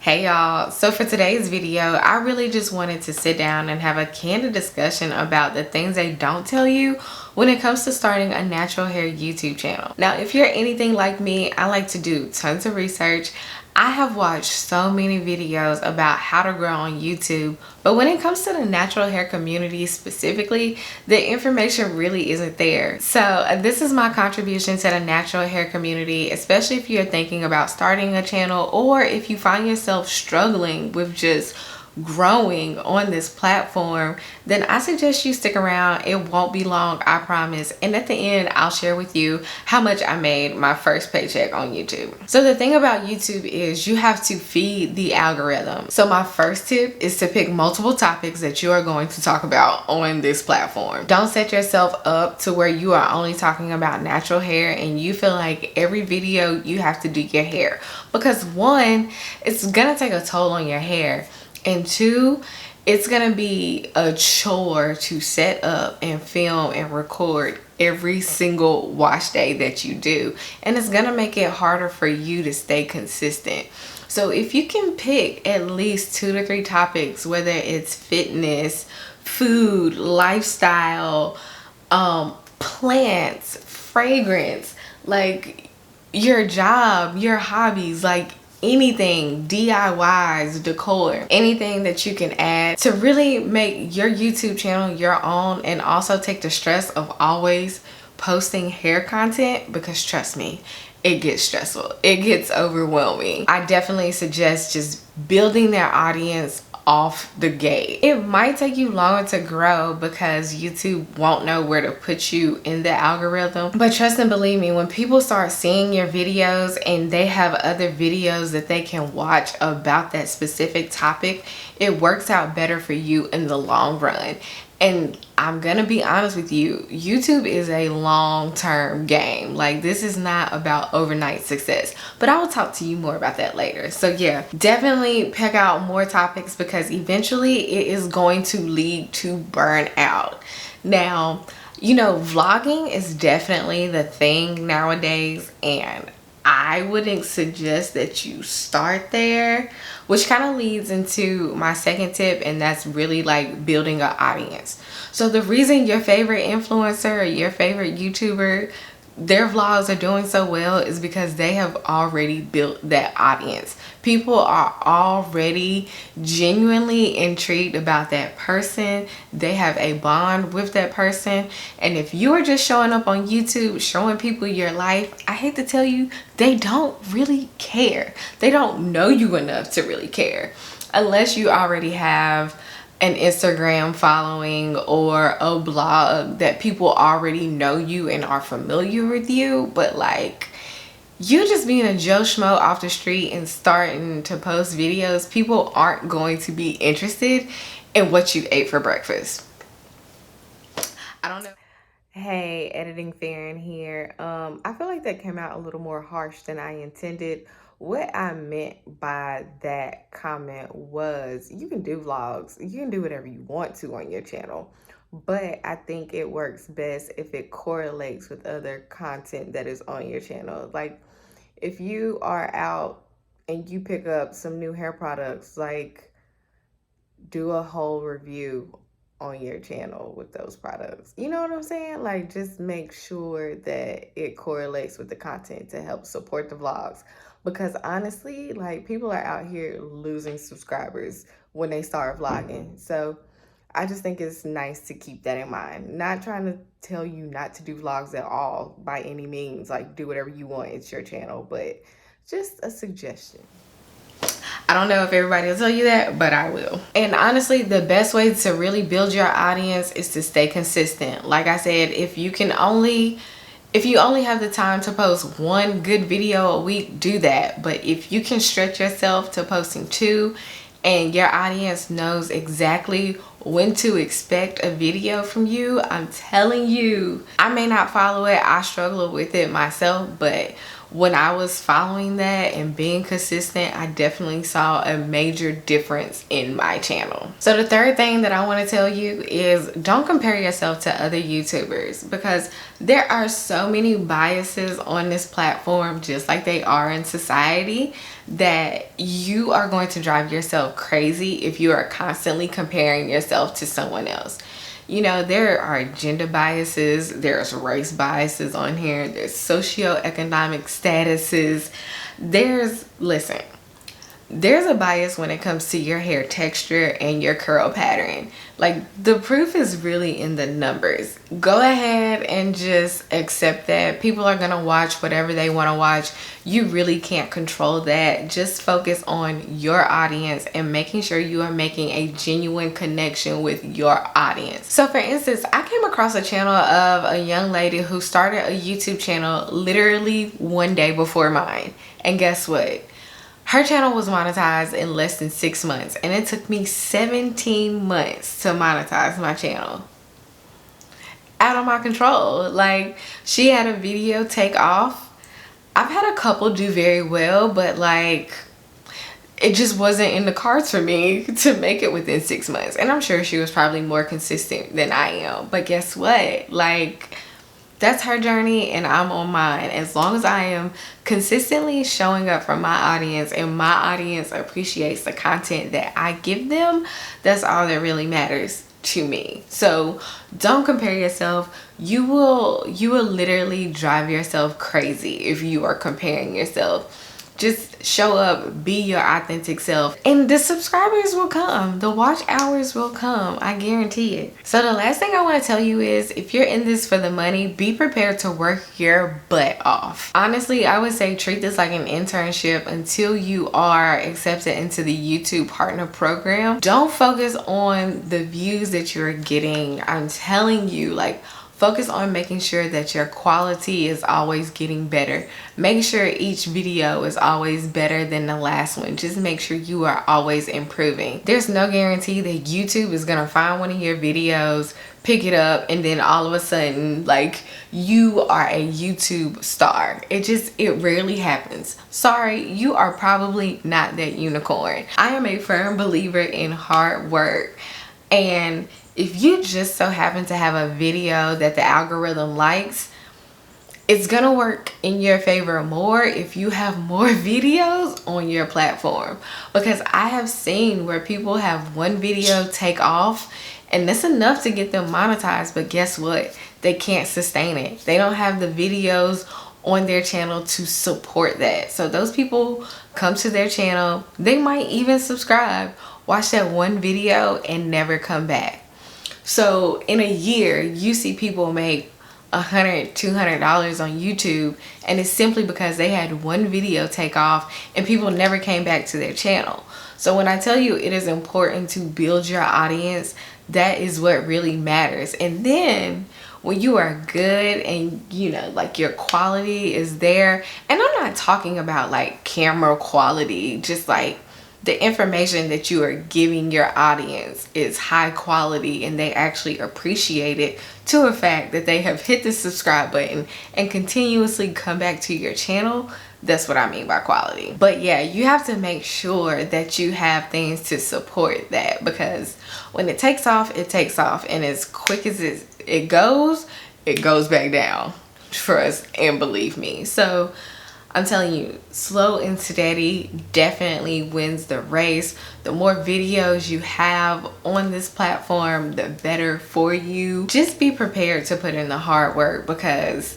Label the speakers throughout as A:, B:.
A: Hey y'all, so for today's video I really just wanted to sit down and have a candid discussion about the things they don't tell you when it comes to starting a natural hair YouTube channel. Now if you're anything like me, I like to do tons of research. I have watched so many videos about how to grow on YouTube, but when it comes to the natural hair community specifically, the information really isn't there. So this is my contribution to the natural hair community, especially if you're thinking about starting a channel or if you find yourself struggling with just growing on this platform. Then I suggest you stick around. It won't be long, I promise. And at the end, I'll share with you how much I made my first paycheck on YouTube. So the thing about YouTube is you have to feed the algorithm. So my first tip is to pick multiple topics that you are going to talk about on this platform. Don't set yourself up to where you are only talking about natural hair and you feel like every video you have to do your hair, because one, it's gonna take a toll on your hair, and two, it's gonna be a chore to set up and film and record every single wash day that you do, and it's gonna make it harder for you to stay consistent. So if you can pick at least 2 to 3 topics, whether it's fitness, food, lifestyle, plants, fragrance, like your job, your hobbies, like anything, DIYs, decor, anything that you can add to really make your YouTube channel your own, and also take the stress of always posting hair content, because trust me, it gets stressful, it gets overwhelming. I definitely suggest just building their audience off the gate. It might take you longer to grow because YouTube won't know where to put you in the algorithm, but trust and believe me, when people start seeing your videos and they have other videos that they can watch about that specific topic, it works out better for you in the long run. And I'm gonna be honest with you, YouTube is a long-term game. Like, this is not about overnight success, but I will talk to you more about that later. So yeah, definitely pick out more topics, because eventually it is going to lead to burnout. Now, you know, vlogging is definitely the thing nowadays, and I wouldn't suggest that you start there, which kind of leads into my second tip, and that's really like building an audience. So the reason your favorite influencer or your favorite YouTuber, their vlogs are doing so well is because they have already built that audience. People are already genuinely intrigued about that person. They have a bond with that person. And if you are just showing up on YouTube, showing people your life, I hate to tell you, they don't really care. They don't know you enough to really care, unless you already have an Instagram following or a blog that people already know you and are familiar with you. But like, you just being a Joe Schmo off the street and starting to post videos, people aren't going to be interested in what you ate for breakfast. I don't know. Hey, editing Faren here. I feel like that came out a little more harsh than I intended. What I meant by that comment was, you can do vlogs, you can do whatever you want to on your channel, but I think it works best if it correlates with other content that is on your channel. Like, if you are out and you pick up some new hair products, like, do a whole review on your channel with those products. You know what I'm saying? Like, just make sure that it correlates with the content to help support the vlogs. Because honestly, like, people are out here losing subscribers when they start vlogging. So I just think it's nice to keep that in mind. Not trying to tell you not to do vlogs at all by any means. Like, do whatever you want, it's your channel, but just a suggestion. I don't know if everybody will tell you that, but I will. And honestly, the best way to really build your audience is to stay consistent. Like I said, if you only have the time to post 1 good video a week, do that. But if you can stretch yourself to posting 2, and your audience knows exactly when to expect a video from you, I'm telling you, I may not follow it, I struggle with it myself, but when I was following that and being consistent, I definitely saw a major difference in my channel. So the third thing that I want to tell you is don't compare yourself to other YouTubers, because there are so many biases on this platform, just like they are in society, that you are going to drive yourself crazy if you are constantly comparing yourself to someone else. You know, there are gender biases, there's race biases on here, there's socioeconomic statuses, listen, there's a bias when it comes to your hair texture and your curl pattern. Like, the proof is really in the numbers. Go ahead and just accept that. People are gonna watch whatever they want to watch. You really can't control that. Just focus on your audience and making sure you are making a genuine connection with your audience. So for instance, I came across a channel of a young lady who started a YouTube channel literally one day before mine. And guess what? Her channel was monetized in less than 6 months, and it took me 17 months to monetize my channel. Out of my control. Like, she had a video take off. I've had a couple do very well, but like, it just wasn't in the cards for me to make it within 6 months. And I'm sure she was probably more consistent than I am. But guess what? Like, that's her journey and I'm on mine. As long as I am consistently showing up for my audience and my audience appreciates the content that I give them, that's all that really matters to me. So don't compare yourself. You will literally drive yourself crazy if you are comparing yourself. Just show up, be your authentic self, and the subscribers will come. The watch hours will come. I guarantee it. So the last thing I want to tell you is, if you're in this for the money, be prepared to work your butt off. Honestly, I would say treat this like an internship until you are accepted into the YouTube partner program. Don't focus on the views that you're getting. I'm telling you, like, focus on making sure that your quality is always getting better. Make sure each video is always better than the last one. Just make sure you are always improving. There's no guarantee that YouTube is gonna find one of your videos, pick it up, and then all of a sudden, like, you are a YouTube star. It rarely happens. Sorry, you are probably not that unicorn. I am a firm believer in hard work, and if you just so happen to have a video that the algorithm likes, it's gonna work in your favor more if you have more videos on your platform. Because I have seen where people have one video take off and that's enough to get them monetized, but guess what? They can't sustain it. They don't have the videos on their channel to support that. So those people come to their channel, they might even subscribe, watch that one video, and never come back. So in a year, you see people make $100, $200 on YouTube, and it's simply because they had one video take off and people never came back to their channel. So when I tell you it is important to build your audience, that is what really matters. And then when you are good and, you know, like, your quality is there, and I'm not talking about like camera quality, just like the information that you are giving your audience is high quality and they actually appreciate it, to a fact that they have hit the subscribe button and continuously come back to your channel. That's what I mean by quality. But yeah, you have to make sure that you have things to support that, because when it takes off, it takes off, and as quick as it goes back down. Trust and believe me. So I'm telling you, slow and steady definitely wins the race. The more videos you have on this platform, the better for you. Just be prepared to put in the hard work, because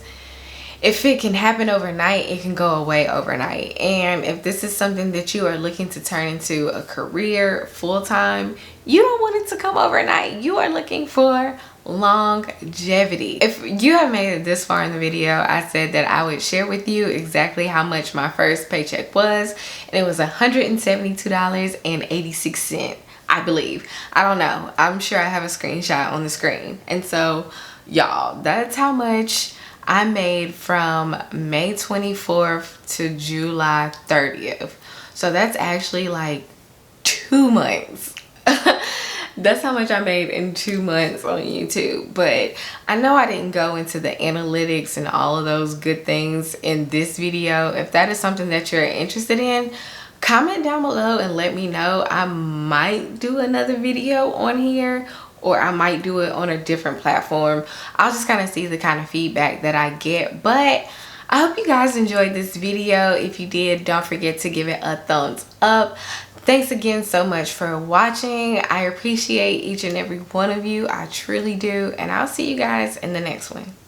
A: if it can happen overnight, it can go away overnight. And if this is something that you are looking to turn into a career full-time, you don't want it to come overnight. You are looking for longevity. If you have made it this far in the video, I said that I would share with you exactly how much my first paycheck was, and it was $172.86, I believe. I don't know. I'm sure I have a screenshot on the screen. And so, y'all, that's how much I made from May 24th to July 30th. So that's actually like 2 months. That's how much I made in 2 months on YouTube. But I know I didn't go into the analytics and all of those good things in this video. If that is something that you're interested in, comment down below and let me know. I might do another video on here, or I might do it on a different platform. I'll just kind of see the kind of feedback that I get. But I hope you guys enjoyed this video. If you did, don't forget to give it a thumbs up. Thanks again so much for watching. I appreciate each and every one of you. I truly do. And I'll see you guys in the next one.